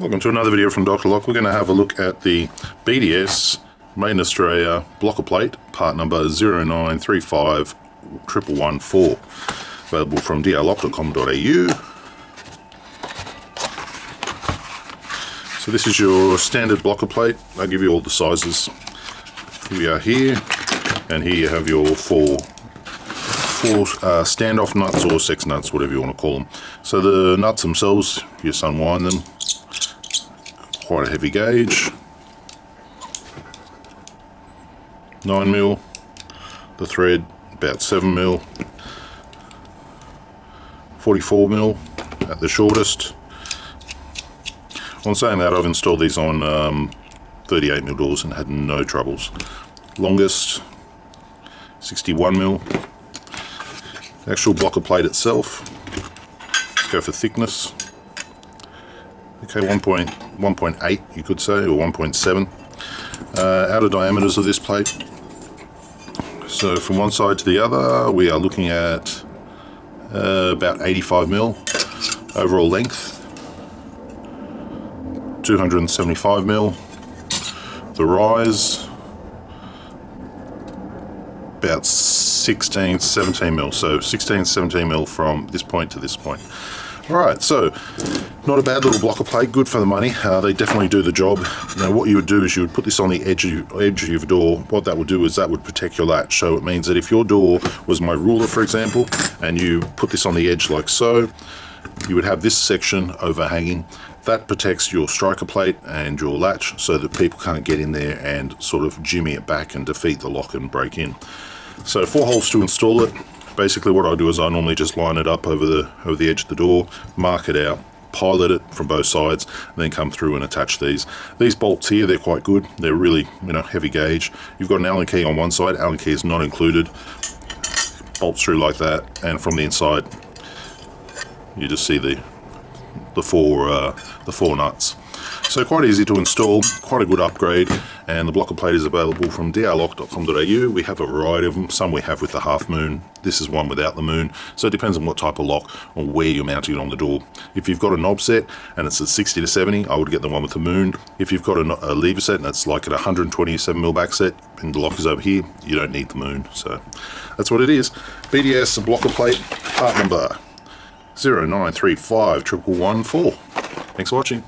Welcome to another video from Dr. Lock. We're going to have a look at the BDS Made in Australia Blocker Plate, part number 0935114, available from drlock.com.au. So this is your standard blocker plate. I'll give you all the sizes. We are here, and here you have your four standoff nuts or sex nuts, whatever you want to call them. So the nuts themselves, you just unwind them. Quite a heavy gauge. 9mm. The thread about 7mm. 44mm at the shortest. On saying that, I've installed these on 38mm doors and had no troubles. Longest 61mm. The actual blocker plate itself, let's go for thickness. Okay, 1.8 you could say, or 1.7. Outer diameters of this plate. So from one side to the other, we are looking at about 85mm. Overall length, 275mm. The rise, about 17mm, so 17mm from this point to this point. Alright, so not a bad little blocker plate, good for the money. They definitely do the job. Now what you would do is you would put this on the edge of your door. What that would do is that would protect your latch. So it means that if your door was my ruler, for example, and you put this on the edge like so, you would have this section overhanging. That protects your striker plate and your latch so that people can't get in there and sort of jimmy it back and defeat the lock and break in. So 4 holes to install it. Basically what I do is I normally just line it up over the edge of the door, mark it out, pilot it from both sides, and then come through and attach these. These bolts here, they're quite good. They're really, heavy gauge. You've got an Allen key on one side, Allen key is not included. Bolts through like that, and from the inside, you just see the four nuts. So quite easy to install, quite a good upgrade, and the blocker plate is available from drlock.com.au. We have a variety of them. Some we have with the half moon. This is one without the moon. So it depends on what type of lock or where you're mounting it on the door. If you've got a knob set and it's at 60 to 70, I would get the one with the moon. If you've got a lever set and it's like at 127mm back set and the lock is over here, you don't need the moon. So that's what it is. BDS blocker plate, part number 0935114. Thanks for watching.